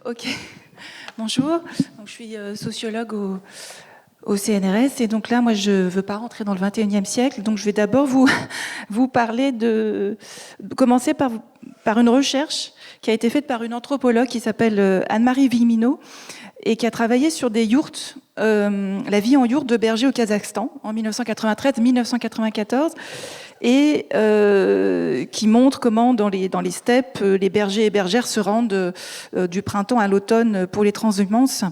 Ok, bonjour. Donc, je suis sociologue au CNRS et donc là, moi, je ne veux pas rentrer dans le 21e siècle. Donc, je vais d'abord vous parler commencer par une recherche qui a été faite par une anthropologue qui s'appelle Anne-Marie Vimino et qui a travaillé sur des yourtes, la vie en yourte de bergers au Kazakhstan en 1993-1994. Et qui montre comment dans les steppes, les bergers et bergères se rendent du printemps à l'automne pour les transhumances,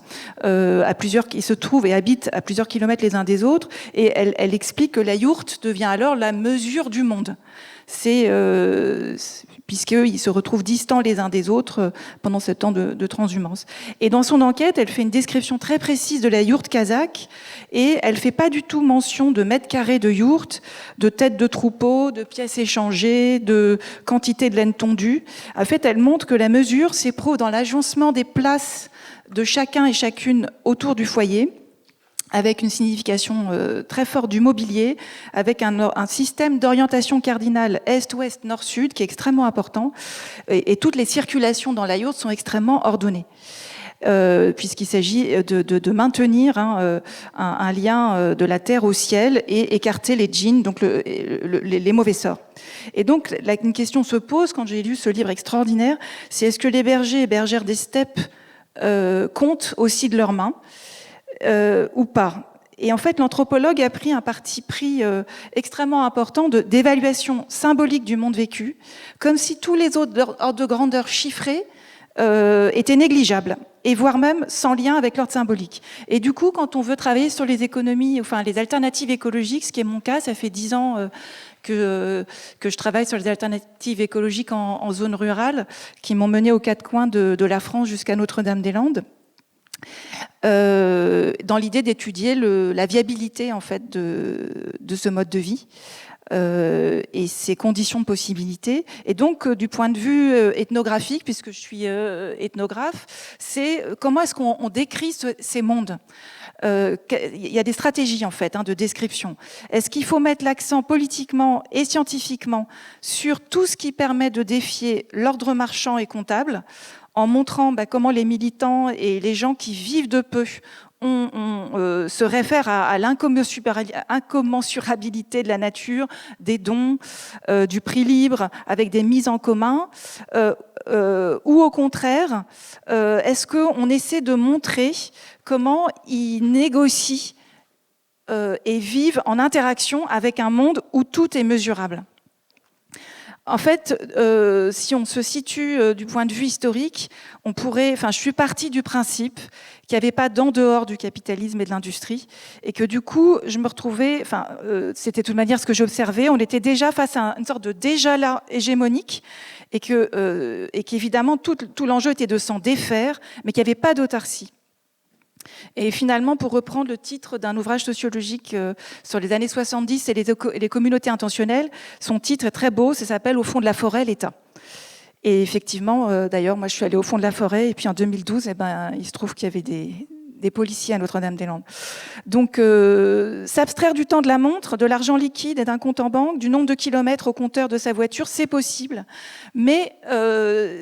ils se trouvent et habitent à plusieurs kilomètres les uns des autres, et elle explique que la yourte devient alors la mesure du monde. Puisqu'ils se retrouvent distants les uns des autres pendant ce temps de transhumance. Et dans son enquête, elle fait une description très précise de la yourte kazakh, et elle ne fait pas du tout mention de mètres carrés de yourte, de têtes de troupeau, de pièces échangées, de quantité de laine tondue. En fait, elle montre que la mesure s'éprouve dans l'agencement des places de chacun et chacune autour du foyer, avec une signification très forte du mobilier, avec un système d'orientation cardinale est-ouest, nord-sud, qui est extrêmement important, et toutes les circulations dans la yourte sont extrêmement ordonnées. Puisqu'il s'agit de maintenir un lien de la terre au ciel et écarter les djinns, donc les mauvais sorts. Et donc, une question se pose, quand j'ai lu ce livre extraordinaire, c'est est-ce que les bergers et bergères des steppes comptent aussi de leurs mains ou pas. Et en fait, l'anthropologue a pris un parti pris extrêmement important d'évaluation symbolique du monde vécu, comme si tous les autres ordres de grandeur chiffrés étaient négligeables, et voire même sans lien avec l'ordre symbolique. Et du coup, quand on veut travailler sur les économies, enfin les alternatives écologiques, ce qui est mon cas, ça fait 10 ans que je travaille sur les alternatives écologiques en zone rurale, qui m'ont mené aux quatre coins de la France jusqu'à Notre-Dame-des-Landes. Dans l'idée d'étudier la viabilité en fait de ce mode de vie et ses conditions de possibilité. Et donc, du point de vue ethnographique, puisque je suis ethnographe, c'est comment est-ce qu'on décrit ces mondes. Il y a des stratégies en fait de description. Est-ce qu'il faut mettre l'accent politiquement et scientifiquement sur tout ce qui permet de défier l'ordre marchand et comptable, en montrant comment les militants et les gens qui vivent de peu se réfèrent à l'incommensurabilité de la nature, des dons, du prix libre, avec des mises en commun, ou au contraire, est-ce qu'on essaie de montrer comment ils négocient et vivent en interaction avec un monde où tout est mesurable ? En fait, si on se situe du point de vue historique, je suis partie du principe qu'il n'y avait pas d'en dehors du capitalisme et de l'industrie, et que du coup, je me retrouvais, c'était de toute manière ce que j'observais, on était déjà face à une sorte de déjà-là hégémonique, et qu'évidemment, tout l'enjeu était de s'en défaire, mais qu'il n'y avait pas d'autarcie. Et finalement, pour reprendre le titre d'un ouvrage sociologique sur les années 70 et les communautés intentionnelles, son titre est très beau, ça s'appelle « Au fond de la forêt, l'État ». Et effectivement, d'ailleurs, moi je suis allée au fond de la forêt, et puis en 2012, il se trouve qu'il y avait des policiers à Notre-Dame-des-Landes. Donc, s'abstraire du temps de la montre, de l'argent liquide et d'un compte en banque, du nombre de kilomètres au compteur de sa voiture, c'est possible, mais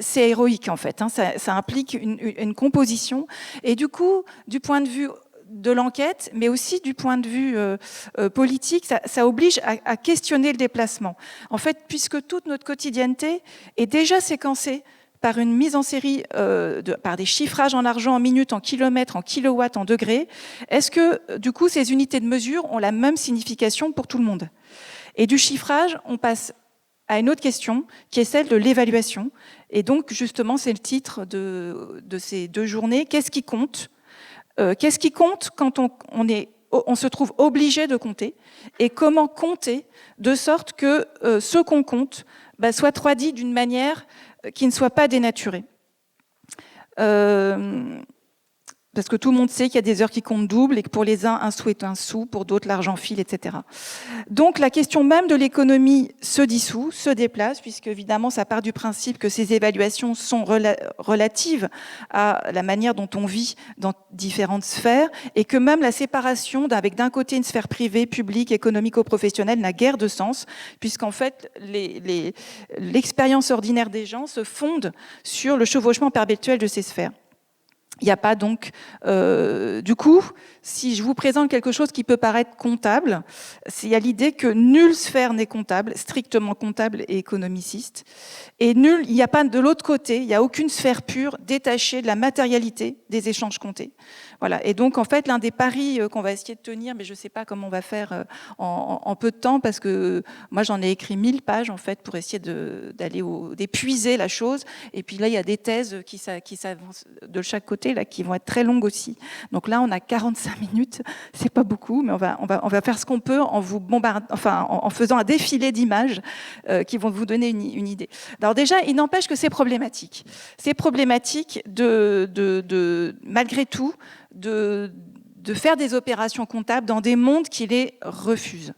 c'est héroïque en fait. Ça implique une composition. Et du coup, du point de vue de l'enquête, mais aussi du point de vue politique, ça oblige à questionner le déplacement. En fait, puisque toute notre quotidienneté est déjà séquencée par une mise en série, par des chiffrages en argent, en minutes, en kilomètres, en kilowatts, en degrés, est-ce que, du coup, ces unités de mesure ont la même signification pour tout le monde ? Et du chiffrage, on passe à une autre question, qui est celle de l'évaluation. Et donc, justement, c'est le titre de ces 2 journées. Qu'est-ce qui compte ? Qu'est-ce qui compte quand on se trouve obligé de compter ? Et comment compter de sorte que ce qu'on compte soit traduit d'une manière qui ne soit pas dénaturé. Parce que tout le monde sait qu'il y a des heures qui comptent double et que pour les uns, un sou est un sou, pour d'autres, l'argent file, etc. Donc la question même de l'économie se dissout, se déplace, puisque évidemment, ça part du principe que ces évaluations sont relatives à la manière dont on vit dans différentes sphères, et que même la séparation avec d'un côté une sphère privée, publique, économico-professionnelle n'a guère de sens, puisqu'en fait, l'expérience ordinaire des gens se fonde sur le chevauchement perpétuel de ces sphères. Il n'y a pas donc... du coup, si je vous présente quelque chose qui peut paraître comptable, il y a l'idée que nulle sphère n'est comptable, strictement comptable et économiciste. Et il n'y a pas de l'autre côté, il n'y a aucune sphère pure détachée de la matérialité des échanges comptés. Voilà. Et donc, en fait, l'un des paris qu'on va essayer de tenir, mais je ne sais pas comment on va faire en peu de temps, parce que moi, j'en ai écrit 1000 pages, en fait, pour essayer d'épuiser la chose. Et puis là, il y a des thèses qui s'avancent de chaque côté, là, qui vont être très longues aussi. Donc là, on a 45 minutes, c'est pas beaucoup, mais on va faire ce qu'on peut en vous en faisant un défilé d'images qui vont vous donner une idée. Alors déjà, il n'empêche que c'est problématique. C'est problématique malgré tout, de faire des opérations comptables dans des mondes qui les refusent.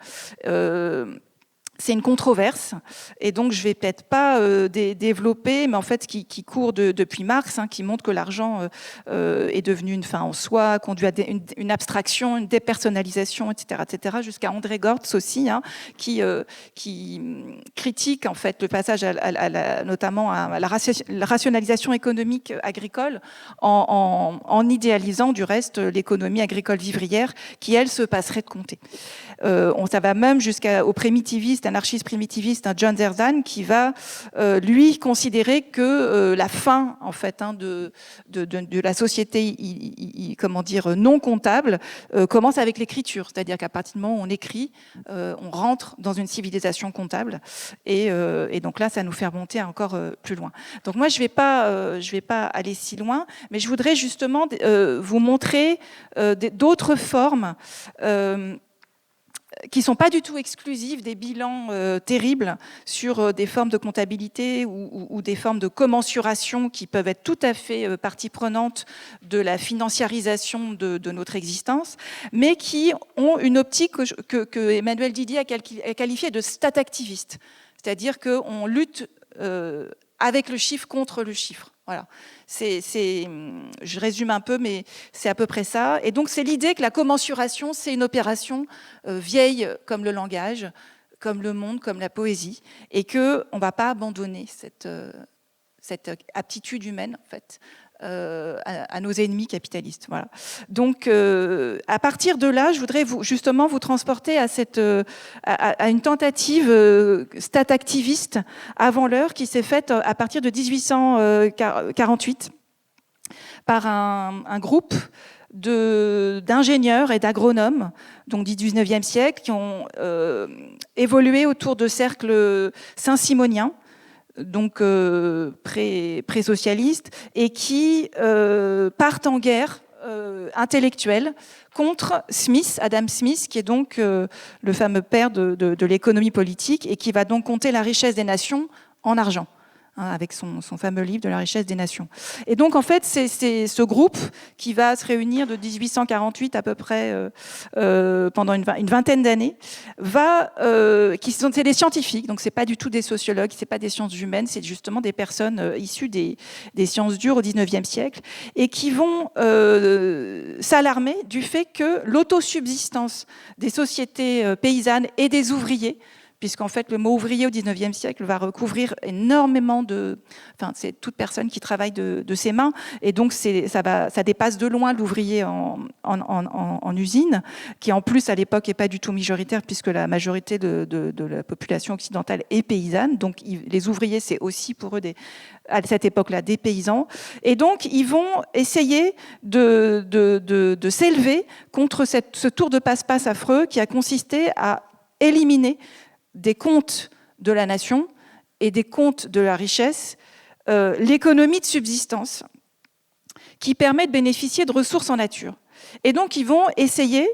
C'est une controverse, et donc je vais peut-être pas développer, mais en fait qui court depuis Marx, qui montre que l'argent est devenu une fin en soi, conduit à une abstraction, une dépersonnalisation, etc., jusqu'à André Gortz aussi, qui critique en fait le passage notamment à la rationalisation économique agricole, en idéalisant du reste l'économie agricole vivrière, qui elle se passerait de compter. Ça va même jusqu'au primitivisme, anarchiste primitiviste, John Zerzan, qui va lui considérer que la fin en fait de la société comment dire non comptable commence avec l'écriture, c'est-à-dire qu'à partir du moment où on écrit, on rentre dans une civilisation comptable, et donc là ça nous fait remonter encore plus loin. Donc moi je vais pas aller si loin, mais je voudrais justement vous montrer d'autres formes qui ne sont pas du tout exclusives des bilans terribles sur des formes de comptabilité ou des formes de commensuration qui peuvent être tout à fait partie prenante de la financiarisation de notre existence, mais qui ont une optique que Emmanuel Didier a qualifiée de statactiviste, c'est-à-dire qu'on lutte avec le chiffre contre le chiffre. Voilà. Je résume un peu, mais c'est à peu près ça. Et donc, c'est l'idée que la commensuration, c'est une opération vieille comme le langage, comme le monde, comme la poésie, et qu'on ne va pas abandonner cette aptitude humaine, en fait, à nos ennemis capitalistes. Voilà. Donc, à partir de là, je voudrais justement vous transporter à une tentative stat-activiste avant l'heure qui s'est faite à partir de 1848 par un groupe d'ingénieurs et d'agronomes, donc du 19e siècle, qui ont évolué autour de cercles saint-simoniens, donc pré-socialistes, et qui partent en guerre intellectuelle contre Smith, Adam Smith, qui est donc le fameux père de l'économie politique, et qui va donc compter la richesse des nations en argent, avec son fameux livre de la richesse des nations. Et donc, en fait, c'est ce groupe qui va se réunir de 1848 à peu près pendant une vingtaine d'années, c'est des scientifiques, donc c'est pas du tout des sociologues, c'est pas des sciences humaines, c'est justement des personnes issues des sciences dures au 19e siècle, et qui vont s'alarmer du fait que l'autosubsistance des sociétés paysannes et des ouvriers, puisqu'en fait, le mot ouvrier au XIXe siècle va recouvrir énormément c'est toute personne qui travaille de ses mains, et donc ça dépasse de loin l'ouvrier en usine, qui en plus à l'époque n'est pas du tout majoritaire, puisque la majorité de la population occidentale est paysanne, donc les ouvriers, c'est aussi pour eux à cette époque-là des paysans, et donc ils vont essayer de s'élever contre ce tour de passe-passe affreux qui a consisté à éliminer des comptes de la nation et des comptes de la richesse, l'économie de subsistance qui permet de bénéficier de ressources en nature. Et donc, ils vont essayer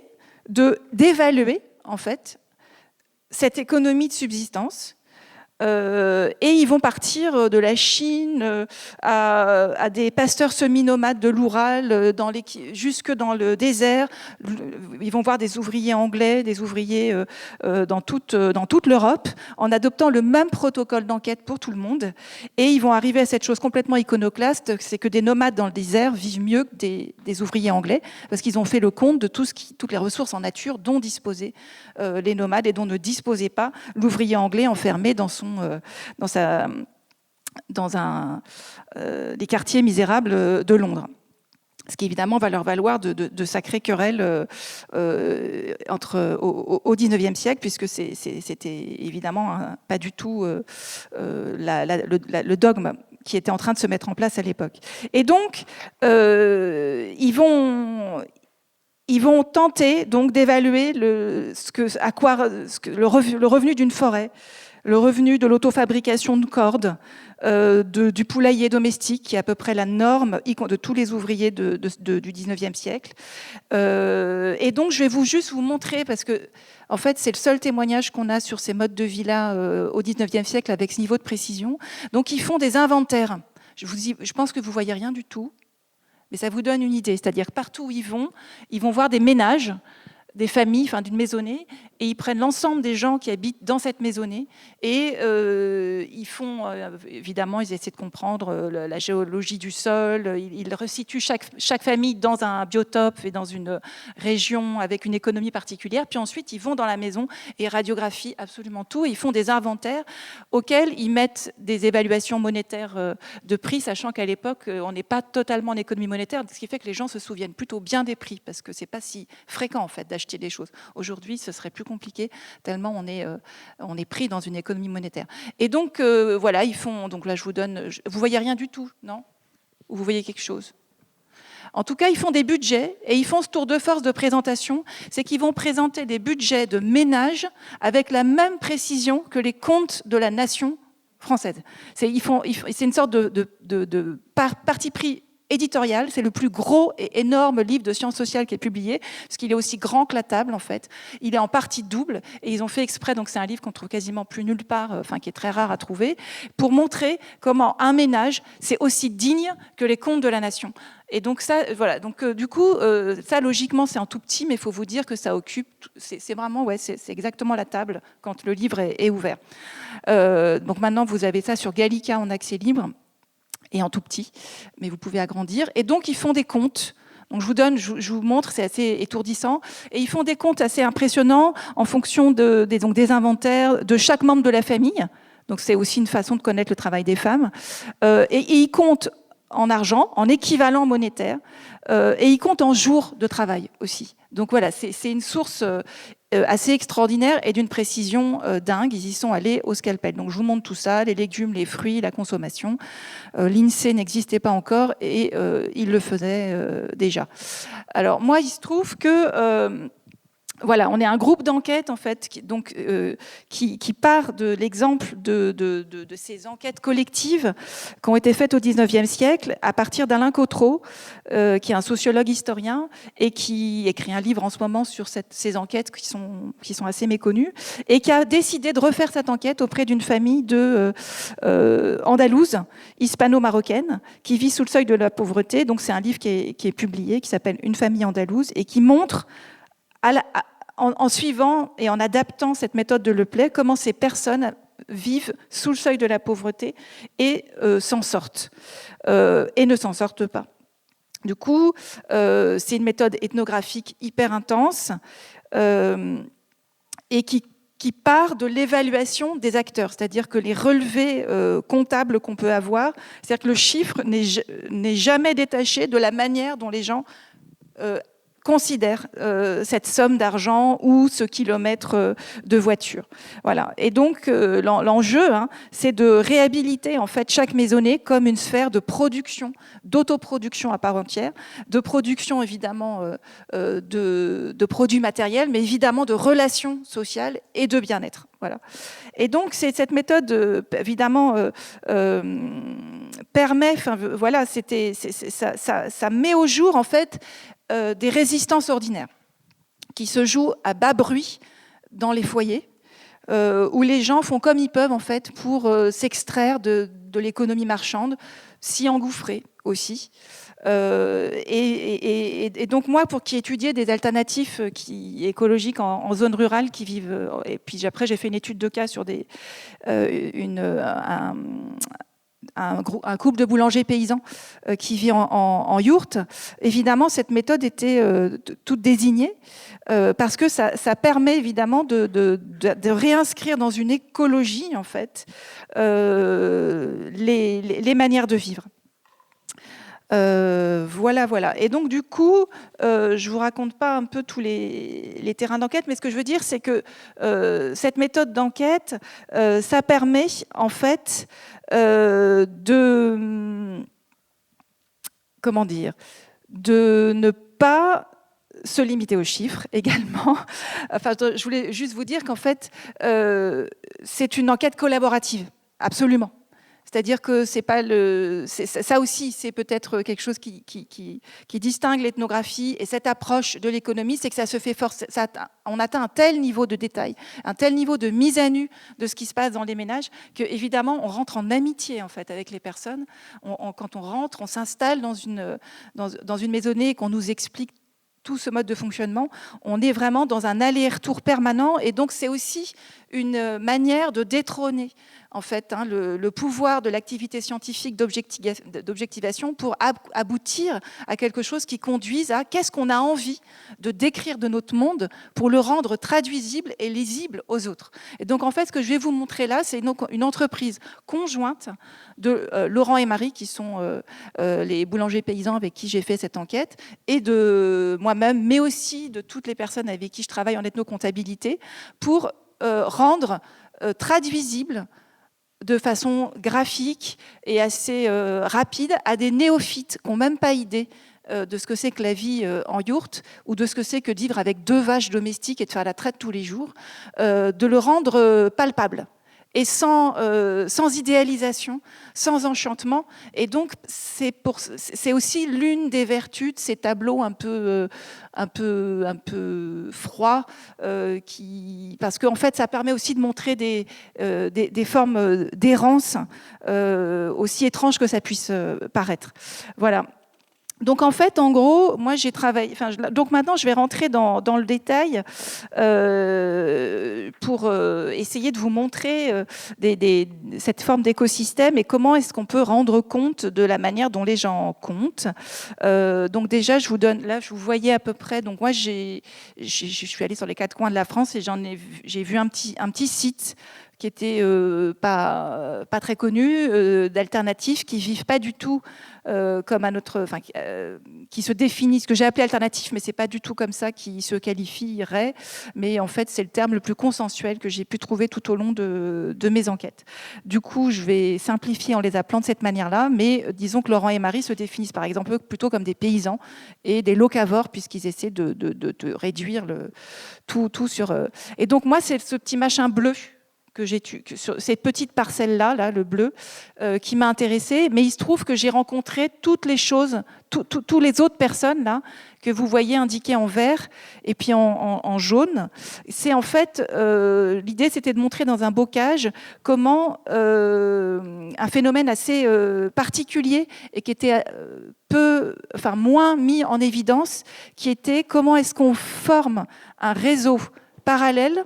d'évaluer, en fait, cette économie de subsistance. Et ils vont partir de la Chine à des pasteurs semi-nomades de l'Oural jusque dans le désert. Ils vont voir des ouvriers anglais, des ouvriers dans toute l'Europe, en adoptant le même protocole d'enquête pour tout le monde. Et ils vont arriver à cette chose complètement iconoclaste, c'est que des nomades dans le désert vivent mieux que des ouvriers anglais, parce qu'ils ont fait le compte de toutes les ressources en nature dont disposaient les nomades et dont ne disposait pas l'ouvrier anglais enfermé dans les quartiers misérables de Londres. Ce qui évidemment va leur valoir de sacrées querelles au XIXe siècle, puisque c'était évidemment pas du tout le dogme qui était en train de se mettre en place à l'époque. Et donc, ils vont tenter donc d'évaluer le revenu d'une forêt, le revenu de l'autofabrication de cordes, du poulailler domestique, qui est à peu près la norme de tous les ouvriers du 19e siècle. Et donc, je vais juste vous montrer, parce que en fait, c'est le seul témoignage qu'on a sur ces modes de vie-là au 19e siècle avec ce niveau de précision. Donc, ils font des inventaires. Je pense que vous ne voyez rien du tout, mais ça vous donne une idée. C'est-à-dire, partout où ils vont voir des ménages, des familles, enfin d'une maisonnée, et ils prennent l'ensemble des gens qui habitent dans cette maisonnée et ils font, évidemment, ils essaient de comprendre la géologie du sol, ils resituent chaque famille dans un biotope et dans une région avec une économie particulière, puis ensuite ils vont dans la maison et radiographient absolument tout, et ils font des inventaires auxquels ils mettent des évaluations monétaires de prix, sachant qu'à l'époque, on n'est pas totalement en économie monétaire, ce qui fait que les gens se souviennent plutôt bien des prix, parce que c'est pas si fréquent en fait d'acheter des choses. Aujourd'hui, ce serait plus compliqué, tellement on est pris dans une économie monétaire. Et donc, voilà, ils font... Donc là, je vous donne... Vous voyez rien du tout, non? Ou vous voyez quelque chose? En tout cas, ils font des budgets, et ils font ce tour de force de présentation, c'est qu'ils vont présenter des budgets de ménage avec la même précision que les comptes de la nation française. C'est une sorte de parti pris éditorial, c'est le plus gros et énorme livre de sciences sociales qui est publié, parce qu'il est aussi grand que la table, en fait. Il est en partie double, et ils ont fait exprès, donc c'est un livre qu'on trouve quasiment plus nulle part, enfin qui est très rare à trouver, pour montrer comment un ménage, c'est aussi digne que les comptes de la nation. Et donc ça, voilà. Donc du coup, ça logiquement c'est en tout petit, mais il faut vous dire que ça occupe. C'est vraiment, ouais, c'est exactement la table quand le livre est ouvert. Donc maintenant vous avez ça sur Gallica en accès libre et en tout petit, mais vous pouvez agrandir. Et donc ils font des comptes. Donc je vous montre, c'est assez étourdissant. Et ils font des comptes assez impressionnants en fonction des inventaires de chaque membre de la famille. Donc c'est aussi une façon de connaître le travail des femmes. Et ils comptent en argent, en équivalent monétaire, et ils comptent en jours de travail aussi. Donc voilà, c'est une source assez extraordinaire et d'une précision dingue. Ils y sont allés au scalpel. Donc je vous montre tout ça, les légumes, les fruits, la consommation. L'INSEE n'existait pas encore et il le faisait déjà. Alors moi, il se trouve que... voilà, on est un groupe d'enquête en fait, qui part de l'exemple de ces enquêtes collectives qui ont été faites au XIXe siècle à partir d'Alain Cotreau, qui est un sociologue historien et qui écrit un livre en ce moment sur ces enquêtes qui sont assez méconnues, et qui a décidé de refaire cette enquête auprès d'une famille andalouse, hispano-marocaine, qui vit sous le seuil de la pauvreté. Donc c'est un livre qui est publié, qui s'appelle Une famille andalouse, et qui montre en suivant et en adaptant cette méthode de Leplay, comment ces personnes vivent sous le seuil de la pauvreté et s'en sortent, et ne s'en sortent pas. Du coup, c'est une méthode ethnographique hyper intense et qui part de l'évaluation des acteurs, c'est-à-dire que les relevés comptables qu'on peut avoir, c'est-à-dire que le chiffre n'est jamais détaché de la manière dont les gens considère cette somme d'argent ou ce kilomètre de voiture. Voilà. Et donc l'enjeu, c'est de réhabiliter en fait chaque maisonnée comme une sphère de production, d'autoproduction à part entière, de production évidemment de produits matériels, mais évidemment de relations sociales et de bien-être. Voilà. Et donc cette méthode évidemment permet, voilà, ça met au jour en fait des résistances ordinaires qui se jouent à bas bruit dans les foyers, où les gens font comme ils peuvent en fait pour s'extraire de l'économie marchande, s'y engouffrer aussi. Et donc moi, pour qui étudiais des alternatifs écologiques en zone rurale qui vivent, et puis après j'ai fait une étude de cas sur un couple de boulangers paysans qui vit en yourte. Évidemment, cette méthode était toute désignée parce que ça permet évidemment de réinscrire dans une écologie en fait les manières de vivre. Voilà. Et donc, du coup, je ne vous raconte pas un peu tous les terrains d'enquête, mais ce que je veux dire, c'est que cette méthode d'enquête, ça permet, en fait, comment dire, de ne pas se limiter aux chiffres également. Enfin, je voulais juste vous dire qu'en fait, c'est une enquête collaborative, absolument. C'est-à-dire que c'est pas ça aussi, c'est peut-être quelque chose qui distingue l'ethnographie et cette approche de l'économie, c'est que ça se fait on atteint un tel niveau de détail, un tel niveau de mise à nu de ce qui se passe dans les ménages, que évidemment on rentre en amitié en fait avec les personnes. Quand on rentre, on s'installe dans une maisonnée et qu'on nous explique tout ce mode de fonctionnement, on est vraiment dans un aller-retour permanent, et donc c'est aussi une manière de détrôner en fait le pouvoir de l'activité scientifique d'objectivation pour aboutir à quelque chose qui conduise à qu'est-ce qu'on a envie de décrire de notre monde pour le rendre traduisible et lisible aux autres. Et donc en fait ce que je vais vous montrer là, c'est une entreprise conjointe de Laurent et Marie, qui sont les boulangers paysans avec qui j'ai fait cette enquête, et de moi-même, mais aussi de toutes les personnes avec qui je travaille en ethnocomptabilité, pour rendre traduisible de façon graphique et assez rapide à des néophytes qui n'ont même pas idée de ce que c'est que la vie en yourte, ou de ce que c'est que de vivre avec 2 vaches domestiques et de faire la traite tous les jours, de le rendre palpable et sans idéalisation, sans enchantement. Et donc c'est aussi l'une des vertus de ces tableaux un peu froids, parce qu'en fait ça permet aussi de montrer des formes d'errance, aussi étranges que ça puisse paraître. Voilà. Donc en fait, en gros, moi j'ai travaillé. Donc maintenant, je vais rentrer dans le détail pour essayer de vous montrer cette forme d'écosystème et comment est-ce qu'on peut rendre compte de la manière dont les gens comptent. Donc déjà, je vous donne. Là, je vous voyais à peu près. Donc moi, je suis allée sur les 4 coins de la France et j'ai vu un petit site qui était pas très connu, d'alternatifs qui vivent pas du tout comme à notre, qui se définissent, ce que j'ai appelé alternatif, mais c'est pas du tout comme ça qui se qualifierait. Mais en fait, c'est le terme le plus consensuel que j'ai pu trouver tout au long de mes enquêtes. Du coup, je vais simplifier en les appelant de cette manière-là, mais disons que Laurent et Marie se définissent par exemple plutôt comme des paysans et des locavores, puisqu'ils essaient de réduire tout sur. Et donc moi, c'est ce petit machin bleu que j'ai sur cette petite parcelle-là, là, le bleu, qui m'a intéressée. Mais il se trouve que j'ai rencontré toutes les choses, toutes les autres personnes là que vous voyez indiquées en vert et puis en jaune. C'est en fait, l'idée, c'était de montrer dans un bocage comment un phénomène assez particulier et qui était moins mis en évidence, qui était comment est-ce qu'on forme un réseau parallèle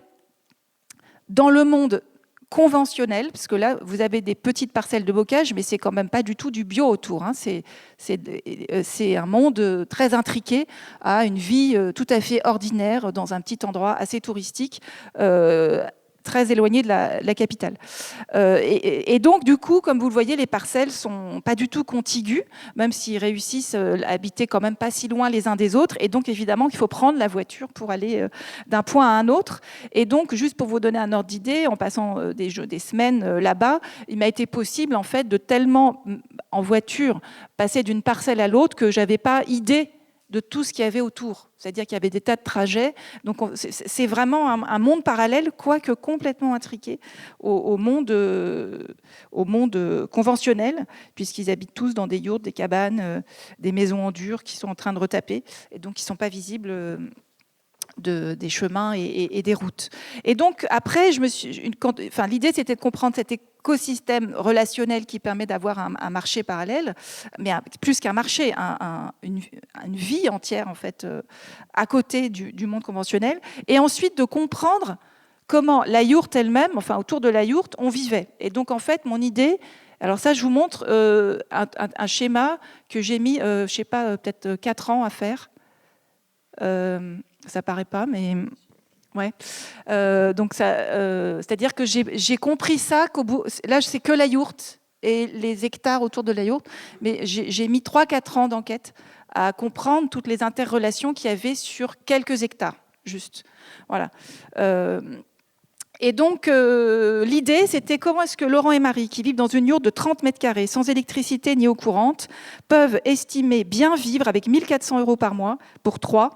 dans le monde conventionnel, parce que là, vous avez des petites parcelles de bocage, mais c'est quand même pas du tout du bio autour. C'est un monde très intriqué à une vie tout à fait ordinaire dans un petit endroit assez touristique, très éloigné de la capitale. Et donc, du coup, comme vous le voyez, les parcelles sont pas du tout contiguës, même s'ils réussissent à habiter quand même pas si loin les uns des autres. Et donc, évidemment, il faut prendre la voiture pour aller d'un point à un autre. Et donc, juste pour vous donner un ordre d'idée, en passant des semaines là-bas, il m'a été possible, en fait, de tellement, en voiture, passer d'une parcelle à l'autre que j'avais pas idée de tout ce qu'il y avait autour. C'est-à-dire qu'il y avait des tas de trajets. Donc, c'est vraiment un monde parallèle, quoique complètement intriqué au monde conventionnel, puisqu'ils habitent tous dans des yourtes, des cabanes, des maisons en dur qui sont en train de retaper, et donc qui ne sont pas visibles des chemins et des routes. Et donc, après, l'idée, c'était de comprendre cet écosystème relationnel qui permet d'avoir un marché parallèle, mais plus qu'un marché, une vie entière, en fait, à côté du monde conventionnel. Et ensuite, de comprendre comment la yourte elle-même, enfin, autour de la yourte, on vivait. Et donc, en fait, mon idée... Alors ça, je vous montre un schéma que j'ai mis, je sais pas, peut-être 4 ans à faire. Ça paraît pas, mais ouais. Donc ça, c'est-à-dire que j'ai compris ça qu'au bout, là c'est que la yourte et les hectares autour de la yourte. Mais j'ai mis 3-4 ans d'enquête à comprendre toutes les interrelations qu'il y avait sur quelques hectares, juste. Voilà. Et donc, l'idée, c'était comment est-ce que Laurent et Marie, qui vivent dans une yourte de 30 mètres carrés, sans électricité ni eau courante, peuvent estimer bien vivre avec 1 400 € par mois pour 3,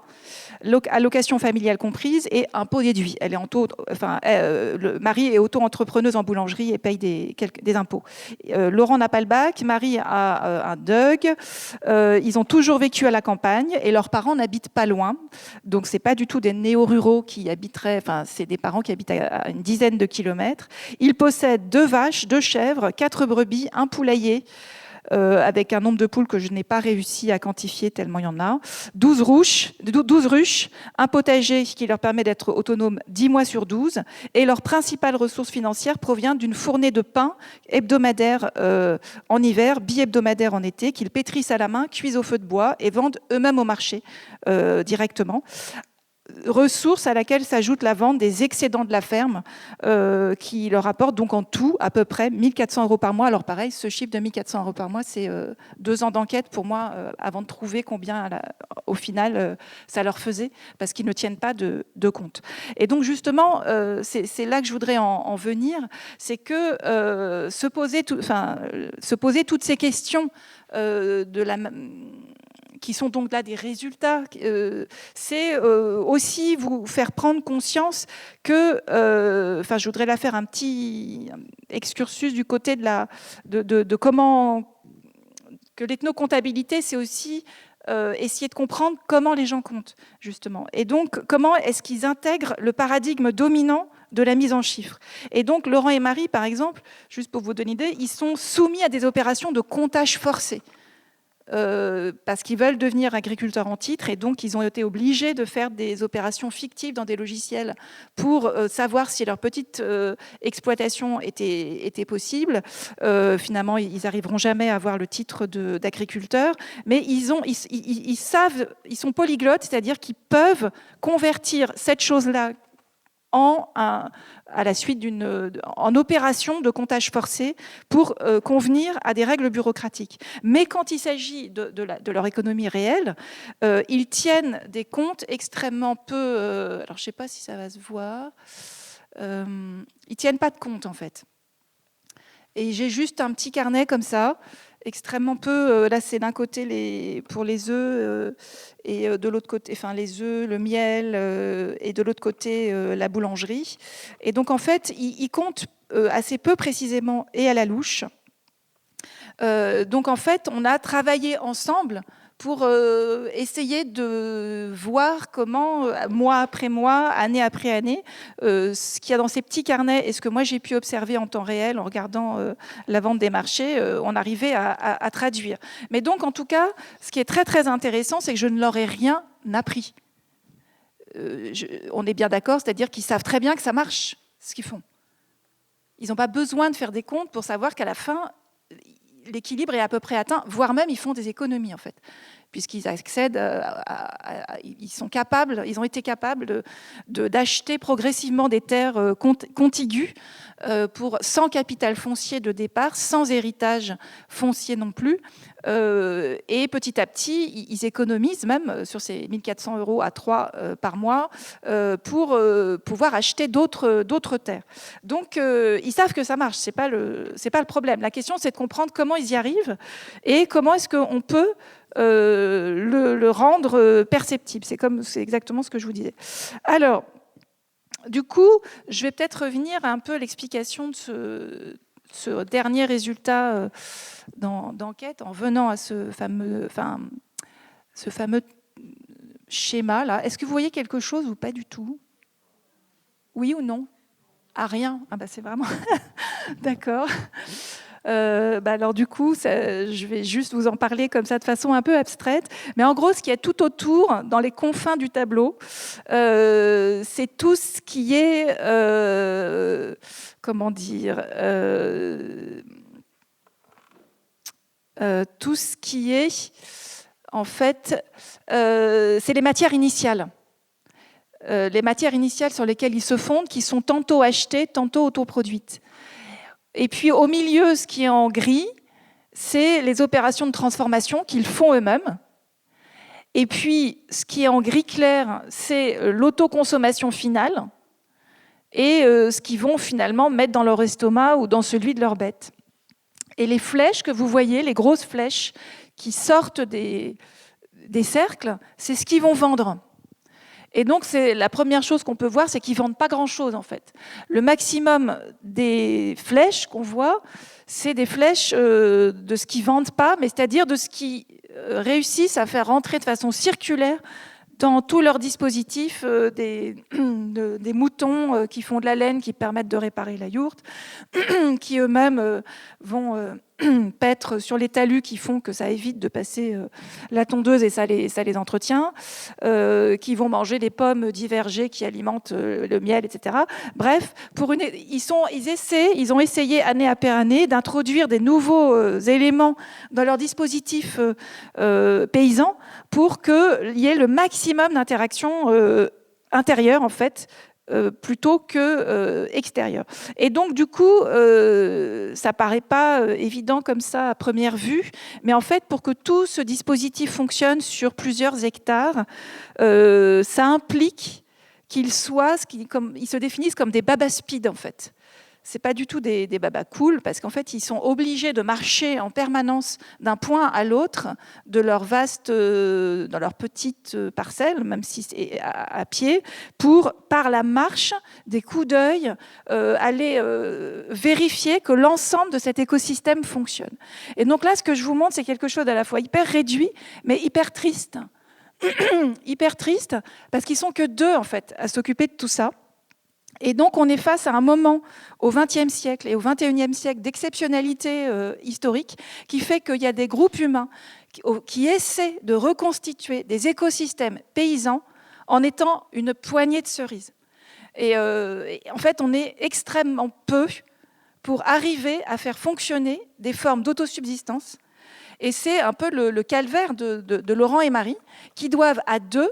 allocation familiale comprise, et impôt déduit. Elle est Marie est auto-entrepreneuse en boulangerie et paye des impôts. Laurent n'a pas le bac, Marie a un DUG. Ils ont toujours vécu à la campagne et leurs parents n'habitent pas loin. Donc, c'est pas du tout des néo-ruraux qui habiteraient, c'est des parents qui habitent à une dizaine de kilomètres. Ils possèdent 2 vaches, 2 chèvres, 4 brebis, un poulailler, avec un nombre de poules que je n'ai pas réussi à quantifier tellement il y en a, 12 ruches, un potager qui leur permet d'être autonomes 10 mois sur 12, et leur principale ressource financière provient d'une fournée de pain hebdomadaire en hiver, bi-hebdomadaire en été, qu'ils pétrissent à la main, cuisent au feu de bois et vendent eux-mêmes au marché directement. Ressource à laquelle s'ajoute la vente des excédents de la ferme qui leur apporte donc en tout à peu près 1 400 € par mois. Alors pareil, ce chiffre de 1 400 € par mois, c'est 2 ans d'enquête pour moi avant de trouver combien au final ça leur faisait, parce qu'ils ne tiennent pas de compte. Et donc justement, c'est là que je voudrais en venir, c'est que se poser toutes ces questions qui sont donc là des résultats, c'est aussi vous faire prendre conscience que, je voudrais là faire un petit excursus du côté de comment que l'ethnocomptabilité, c'est aussi essayer de comprendre comment les gens comptent, justement. Et donc, comment est-ce qu'ils intègrent le paradigme dominant de la mise en chiffres. Et donc, Laurent et Marie, par exemple, juste pour vous donner une idée, ils sont soumis à des opérations de comptage forcé. Parce qu'ils veulent devenir agriculteurs en titre, et donc ils ont été obligés de faire des opérations fictives dans des logiciels pour savoir si leur petite exploitation était possible. Finalement, ils n'arriveront jamais à avoir le titre d'agriculteur, mais ils savent, ils sont polyglottes, c'est-à-dire qu'ils peuvent convertir cette chose-là à la suite en opération de comptage forcé pour convenir à des règles bureaucratiques. Mais quand il s'agit de leur économie réelle, ils tiennent des comptes extrêmement peu... alors, je ne sais pas si ça va se voir. Ils ne tiennent pas de compte, en fait. Et j'ai juste un petit carnet comme ça, extrêmement peu. Là, c'est d'un côté pour les œufs et de l'autre côté, les œufs, le miel, et de l'autre côté, la boulangerie. Et donc, en fait, ils comptent assez peu précisément et à la louche. Donc, en fait, on a travaillé ensemble pour essayer de voir comment, mois après mois, année après année, ce qu'il y a dans ces petits carnets et ce que moi j'ai pu observer en temps réel en regardant la vente des marchés, on arrivait à traduire. Mais donc, en tout cas, ce qui est très très intéressant, c'est que je ne leur ai rien appris. On est bien d'accord, c'est-à-dire qu'ils savent très bien que ça marche, ce qu'ils font. Ils n'ont pas besoin de faire des comptes pour savoir qu'à la fin, l'équilibre est à peu près atteint, voire même ils font des économies en fait, puisqu'ils accèdent ils ont été capables d'acheter progressivement des terres contiguës sans capital foncier de départ, sans héritage foncier non plus. Et petit à petit, ils économisent même sur ces 1 400 € à 3 par mois pour pouvoir acheter d'autres terres. Donc, ils savent que ça marche, c'est pas le problème. La question, c'est de comprendre comment ils y arrivent et comment est-ce qu'on peut le rendre perceptible. C'est exactement ce que je vous disais. Alors, du coup, je vais peut-être revenir à un peu l'explication de ce dernier résultat d'enquête en venant à ce fameux schéma là. Est-ce que vous voyez quelque chose ou pas du tout? Oui ou non? Ah, rien. Ah bah c'est vraiment... D'accord. Alors du coup, je vais juste vous en parler comme ça de façon un peu abstraite. Mais en gros, ce qui est tout autour, dans les confins du tableau, c'est tout ce qui est, comment dire, tout ce qui est, en fait, c'est les matières initiales. Les matières initiales sur lesquelles ils se fondent, qui sont tantôt achetées, tantôt autoproduites. Et puis au milieu, ce qui est en gris, c'est les opérations de transformation qu'ils font eux-mêmes. Et puis, ce qui est en gris clair, c'est l'autoconsommation finale et ce qu'ils vont finalement mettre dans leur estomac ou dans celui de leur bête. Et les flèches que vous voyez, les grosses flèches qui sortent des cercles, c'est ce qu'ils vont vendre. Et donc, c'est la première chose qu'on peut voir, c'est qu'ils ne vendent pas grand-chose, en fait. Le maximum des flèches qu'on voit, c'est des flèches de ce qu'ils ne vendent pas, mais c'est-à-dire de ce qu'ils réussissent à faire rentrer de façon circulaire dans tout leur dispositif des moutons qui font de la laine, qui permettent de réparer la yourte, qui eux-mêmes vont paître sur les talus qui font que ça évite de passer la tondeuse et ça les entretient, qui vont manger des pommes divergées qui alimentent le miel, etc. Bref, ils ont essayé année après année d'introduire des nouveaux éléments dans leur dispositif paysan pour qu'il y ait le maximum d'interactions intérieures, en fait, plutôt que extérieure. Et donc, du coup, ça paraît pas évident comme ça à première vue, mais en fait, pour que tout ce dispositif fonctionne sur plusieurs hectares, ça implique qu'ils se définissent comme des babas speed, en fait. C'est pas du tout des babas cool, parce qu'en fait, ils sont obligés de marcher en permanence d'un point à l'autre de leur dans leur petite parcelle, même si c'est à pied, pour, par la marche, des coups d'œil, aller vérifier que l'ensemble de cet écosystème fonctionne. Et donc là, ce que je vous montre, c'est quelque chose à la fois hyper réduit, mais hyper triste. Hyper triste, parce qu'ils sont que deux, en fait, à s'occuper de tout ça. Et donc, on est face à un moment au XXe siècle et au XXIe siècle d'exceptionnalité historique qui fait qu'il y a des groupes humains qui essaient de reconstituer des écosystèmes paysans en étant une poignée de cerises. Et en fait, on est extrêmement peu pour arriver à faire fonctionner des formes d'autosubsistance. Et c'est un peu le calvaire de Laurent et Marie qui doivent à deux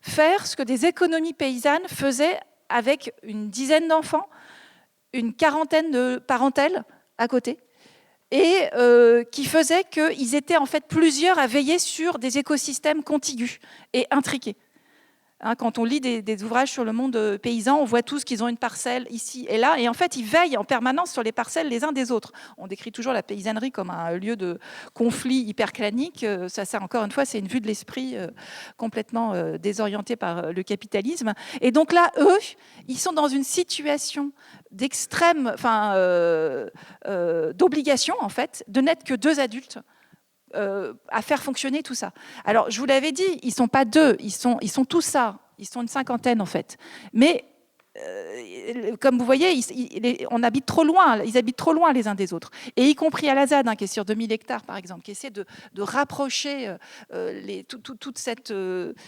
faire ce que des économies paysannes faisaient avec une dizaine d'enfants, une quarantaine de parentèles à côté, et qui faisait qu'ils étaient en fait plusieurs à veiller sur des écosystèmes contigus et intriqués. Quand on lit des ouvrages sur le monde paysan, on voit tous qu'ils ont une parcelle ici et là, et en fait, ils veillent en permanence sur les parcelles les uns des autres. On décrit toujours la paysannerie comme un lieu de conflit hyperclanique. Ça, encore une fois, c'est une vue de l'esprit complètement désorientée par le capitalisme. Et donc là, eux, ils sont dans une situation d'extrême, d'obligation, en fait, de n'être que deux adultes à faire fonctionner tout ça. Alors, je vous l'avais dit, ils ne sont pas deux, ils sont tous ça. Ils sont une cinquantaine, en fait. Mais, comme vous voyez, on habite trop loin, ils habitent trop loin les uns des autres. Et y compris à la ZAD, qui est sur 2000 hectares, par exemple, qui essaie de rapprocher toute cette...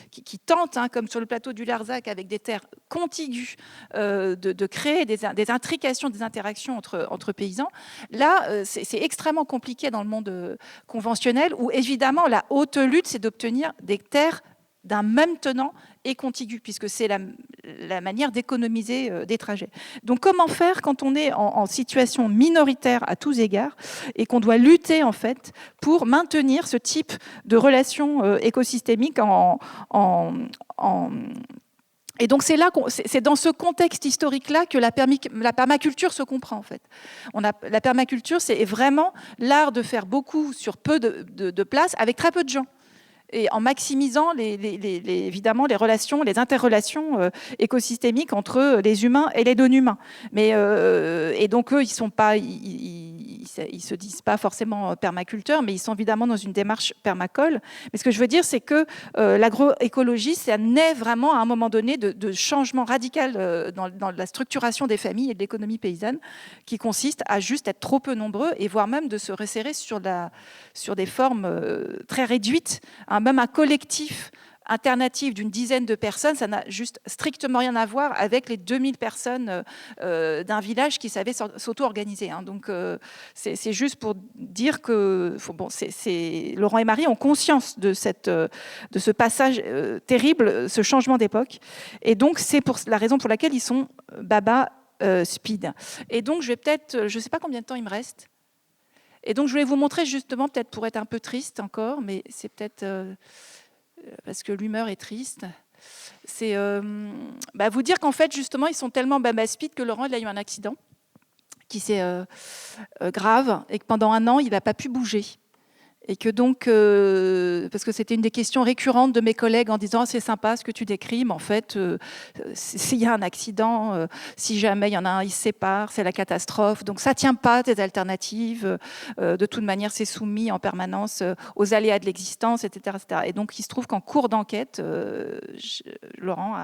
qui tente, comme sur le plateau du Larzac, avec des terres contiguës, de créer des intrications, des interactions entre paysans. Là, c'est extrêmement compliqué dans le monde conventionnel, où évidemment, la haute lutte, c'est d'obtenir des terres d'un même tenant et contigu, puisque c'est la manière d'économiser des trajets. Donc, comment faire quand on est en situation minoritaire à tous égards et qu'on doit lutter, en fait, pour maintenir ce type de relations écosystémiques Et donc, c'est dans ce contexte historique-là que la permaculture se comprend, en fait. La permaculture, c'est vraiment l'art de faire beaucoup sur peu de place, avec très peu de gens, et en maximisant évidemment les relations, les interrelations écosystémiques entre les humains et les non-humains. Et donc eux, ils se disent pas forcément permaculteurs, mais ils sont évidemment dans une démarche permacole. Mais ce que je veux dire, c'est que l'agroécologie, ça naît vraiment à un moment donné de changement radical dans la structuration des familles et de l'économie paysanne, qui consiste à juste être trop peu nombreux et voire même de se resserrer sur des formes très réduites. Même un collectif alternatif d'une dizaine de personnes, ça n'a juste strictement rien à voir avec les 2000 personnes d'un village qui savaient s'auto-organiser. Donc, c'est juste pour dire que Laurent et Marie ont conscience de ce passage terrible, ce changement d'époque. Et donc, c'est la raison pour laquelle ils sont babas speed. Et donc, je vais peut-être, je ne sais pas combien de temps il me reste. Et donc, je voulais vous montrer justement, peut-être pour être un peu triste encore, mais c'est peut-être parce que l'humeur est triste. C'est vous dire qu'en fait, justement, ils sont tellement speed que Laurent, il a eu un accident qui s'est grave et que pendant 1 an, il n'a pas pu bouger. Et que donc, parce que c'était une des questions récurrentes de mes collègues en disant c'est sympa ce que tu décris, mais en fait, s'il y a un accident, si jamais il y en a un, il se sépare, c'est la catastrophe. Donc ça ne tient pas, tes alternatives. De toute manière, c'est soumis en permanence aux aléas de l'existence, etc., etc. Et donc, il se trouve qu'en cours d'enquête, Laurent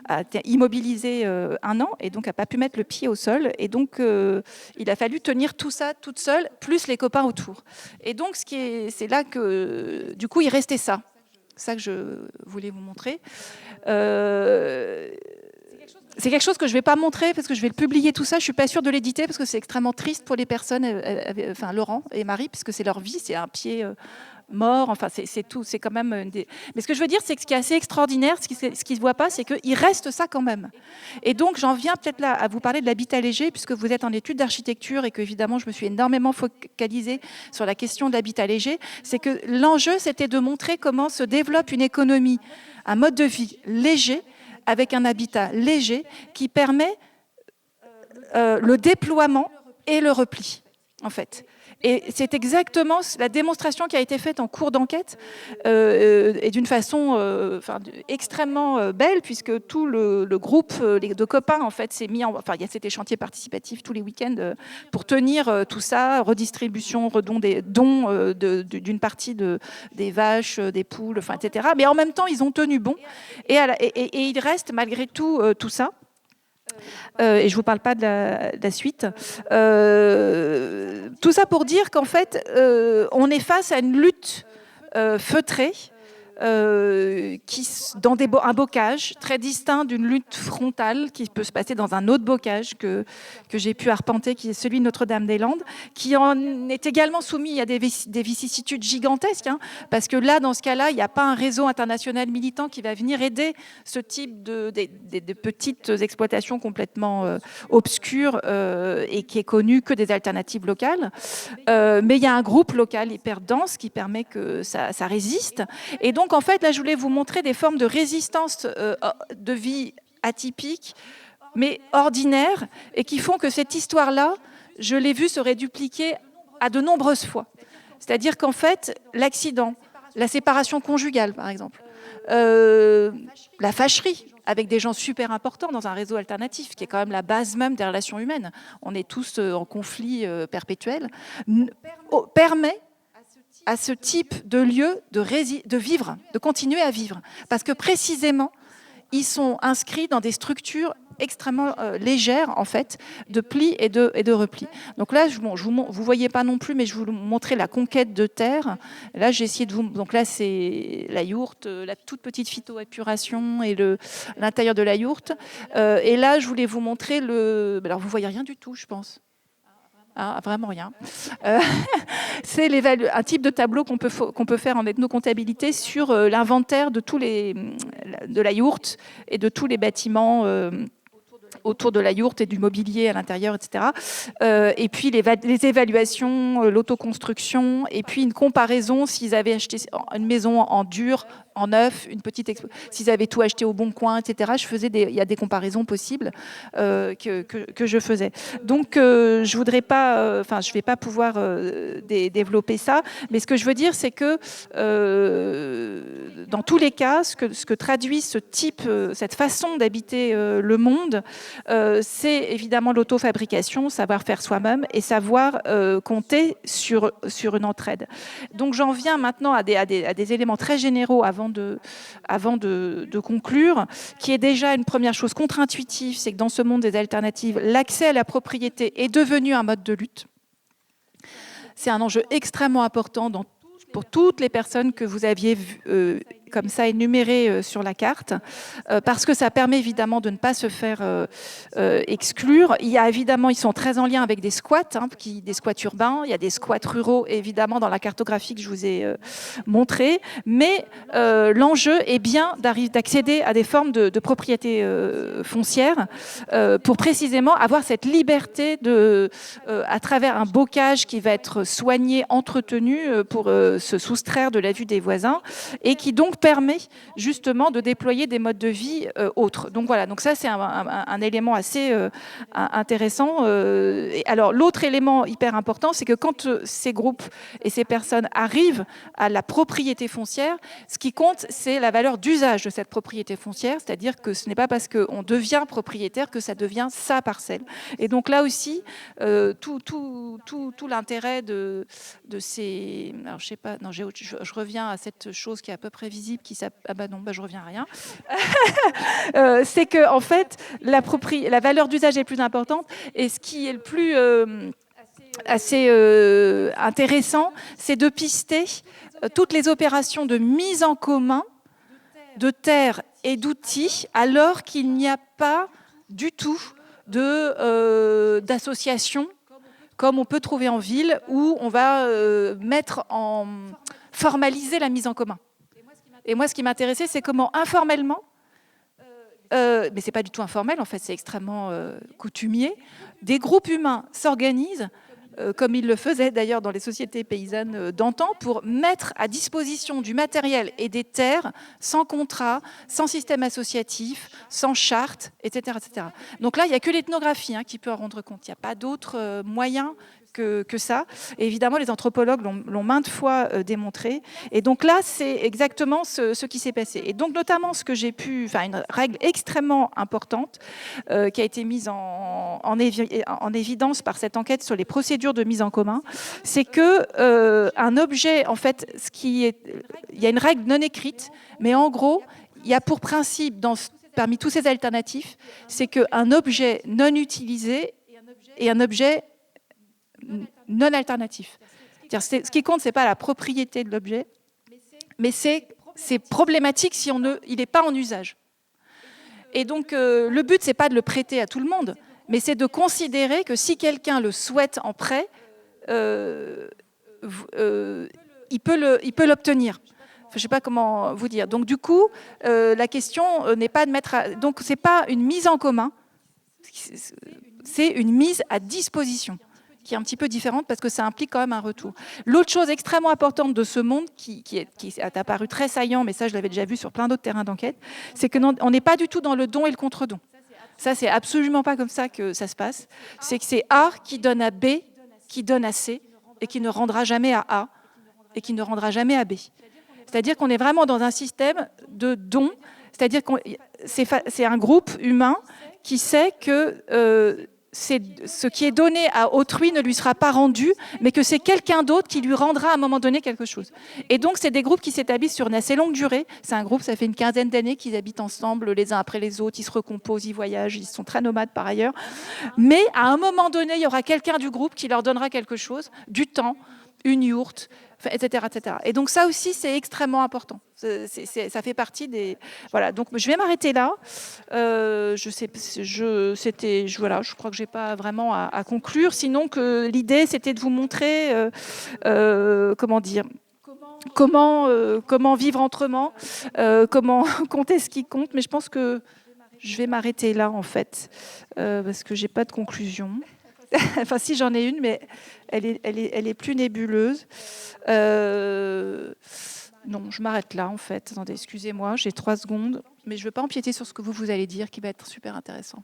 a été immobilisé 1 an et donc n'a pas pu mettre le pied au sol. Et donc, il a fallu tenir tout ça toute seule, plus les copains autour. Et donc, c'est là que, du coup, il restait ça. C'est ça que je voulais vous montrer. C'est quelque chose que je ne vais pas montrer parce que je vais le publier tout ça. Je ne suis pas sûre de l'éditer parce que c'est extrêmement triste pour les personnes, enfin Laurent et Marie, puisque c'est leur vie, c'est un pied mort, enfin c'est tout, c'est quand même Mais ce que je veux dire, c'est que ce qui est assez extraordinaire, ce qui ne se voit pas, c'est qu'il reste ça quand même. Et donc j'en viens peut-être là à vous parler de l'habitat léger, puisque vous êtes en études d'architecture et que évidemment je me suis énormément focalisée sur la question de l'habitat léger. C'est que l'enjeu, c'était de montrer comment se développe une économie, un mode de vie léger, avec un habitat léger qui permet le déploiement et le repli, en fait. Et c'est exactement la démonstration qui a été faite en cours d'enquête et d'une façon extrêmement belle, puisque tout le groupe de copains en fait s'est mis en... Enfin, c'était chantier participatif tous les week-ends pour tenir tout ça, redistribution, redon des dons d'une partie des vaches, des poules, enfin, etc. Mais en même temps, ils ont tenu bon. Et il reste malgré tout tout ça. Et je ne vous parle pas de la suite. Tout ça pour dire qu'en fait, on est face à une lutte feutrée dans un bocage très distinct d'une lutte frontale qui peut se passer dans un autre bocage que j'ai pu arpenter, qui est celui de Notre-Dame-des-Landes, qui en est également soumis à des vicissitudes gigantesques, hein, parce que là, dans ce cas-là, il n'y a pas un réseau international militant qui va venir aider ce type de petites exploitations complètement obscures et qui est connu que des alternatives locales. Mais il y a un groupe local hyper dense qui permet que ça résiste. Et donc, en fait, là, je voulais vous montrer des formes de résistance de vie atypique, mais ordinaire, et qui font que cette histoire-là, je l'ai vue se rédupliquer à de nombreuses fois. C'est-à-dire qu'en fait, l'accident, la séparation conjugale, par exemple, la fâcherie, avec des gens super importants dans un réseau alternatif, qui est quand même la base même des relations humaines. On est tous en conflit perpétuel, permet à ce type de lieu de vivre, de continuer à vivre. Parce que précisément, ils sont inscrits dans des structures extrêmement légères, en fait, de plis et de replis. Donc là, vous ne voyez pas non plus, mais je vous montrer la conquête de terre. Là, j'ai essayé de vous... Donc là, c'est la yourte, la toute petite phytoépuration et l'intérieur de la yourte. Et là, je voulais vous montrer le... Alors, vous ne voyez rien du tout, je pense. Ah, vraiment rien. C'est un type de tableau qu'on peut faire en ethnocomptabilité sur l'inventaire de la yourte et de tous les bâtiments autour de la yourte et du mobilier à l'intérieur, etc. Et puis les évaluations, l'autoconstruction, et puis une comparaison s'ils avaient acheté une maison en dur, en neuf, s'ils avaient tout acheté au Bon Coin, etc. Il y a des comparaisons possibles que je faisais. Donc, je voudrais pas, je vais pas pouvoir développer ça, mais ce que je veux dire, c'est que dans tous les cas, ce que traduit cette façon d'habiter le monde, c'est évidemment l'autofabrication, savoir faire soi-même et savoir compter sur une entraide. Donc, j'en viens maintenant à des éléments très généraux avant de conclure, qui est déjà une première chose contre-intuitive, c'est que dans ce monde des alternatives, l'accès à la propriété est devenu un mode de lutte. C'est un enjeu extrêmement important pour toutes les personnes que vous aviez comme ça énumérés sur la carte, parce que ça permet évidemment de ne pas se faire exclure. Il y a évidemment, ils sont très en lien avec des squats, des squats urbains, il y a des squats ruraux, évidemment, dans la cartographie que je vous ai montrée, mais l'enjeu est bien d'accéder à des formes de propriété foncière pour précisément avoir cette liberté à travers un bocage qui va être soigné, entretenu pour se soustraire de la vue des voisins et qui donc permet justement de déployer des modes de vie autres. Donc voilà, donc ça c'est un élément assez intéressant. Alors l'autre élément hyper important, c'est que quand ces groupes et ces personnes arrivent à la propriété foncière, ce qui compte, c'est la valeur d'usage de cette propriété foncière, c'est-à-dire que ce n'est pas parce qu'on devient propriétaire que ça devient sa parcelle. Et donc là aussi, tout l'intérêt de ces... Alors je sais pas, non, je reviens à cette chose qui est à peu prévisible, qui s'appelle... Ah bah non, bah je reviens à rien. C'est que en fait, la valeur d'usage est plus importante, et ce qui est le plus assez intéressant, c'est de pister toutes les opérations de mise en commun de terres et d'outils, alors qu'il n'y a pas du tout d'associations comme on peut trouver en ville, où on va formaliser la mise en commun. Et moi, ce qui m'intéressait, c'est comment informellement, mais c'est pas du tout informel, en fait, c'est extrêmement coutumier, des groupes humains s'organisent, comme ils le faisaient d'ailleurs dans les sociétés paysannes d'antan, pour mettre à disposition du matériel et des terres sans contrat, sans système associatif, sans charte, etc. etc. Donc là, il n'y a que l'ethnographie qui peut en rendre compte. Il n'y a pas d'autres moyens que ça. Et évidemment, les anthropologues l'ont maintes fois démontré. Et donc là, c'est exactement ce qui s'est passé. Et donc, notamment, une règle extrêmement importante qui a été mise en évidence par cette enquête sur les procédures de mise en commun, c'est que un objet, en fait, il y a une règle non écrite, mais en gros, il y a pour principe, parmi tous ces alternatifs, c'est qu'un objet non utilisé est un objet non alternatif. Ce qui compte, ce n'est pas la propriété de l'objet, mais c'est problématique si il n'est pas en usage. Et donc, le but, ce n'est pas de le prêter à tout le monde, mais c'est de considérer que si quelqu'un le souhaite en prêt, il peut l'obtenir. Je ne sais pas comment vous dire. Donc, du coup, la question n'est pas de mettre... Donc, ce n'est pas une mise en commun, c'est une mise à disposition, qui est un petit peu différente parce que ça implique quand même un retour. L'autre chose extrêmement importante de ce monde, qui est apparu très saillant, mais ça je l'avais déjà vu sur plein d'autres terrains d'enquête, c'est qu'on n'est pas du tout dans le don et le contre-don. Ça, c'est absolument pas comme ça que ça se passe. C'est que c'est A qui donne à B, qui donne à C, et qui ne rendra jamais à A, et qui ne rendra jamais à B. C'est-à-dire qu'on est vraiment dans un système de don, c'est-à-dire que c'est un groupe humain qui sait que ce qui est donné à autrui ne lui sera pas rendu, mais que c'est quelqu'un d'autre qui lui rendra à un moment donné quelque chose. Et donc, c'est des groupes qui s'établissent sur une assez longue durée. C'est un groupe, ça fait une quinzaine d'années qu'ils habitent ensemble les uns après les autres, ils se recomposent, ils voyagent, ils sont très nomades par ailleurs. Mais à un moment donné, il y aura quelqu'un du groupe qui leur donnera quelque chose, du temps, une yourte, etc., etc. Et donc ça aussi, c'est extrêmement important. Ça fait partie des... Voilà, donc je vais m'arrêter là. Je crois que je n'ai pas vraiment à conclure, sinon que l'idée, c'était de vous montrer, comment dire, comment vivre autrement, comment compter ce qui compte. Mais je pense que je vais m'arrêter là, en fait, parce que je n'ai pas de conclusion. Enfin, si, j'en ai une, mais elle est plus nébuleuse. Non, je m'arrête là, en fait. Attendez, excusez-moi, j'ai 3 secondes. Mais je ne veux pas empiéter sur ce que vous allez dire, qui va être super intéressant.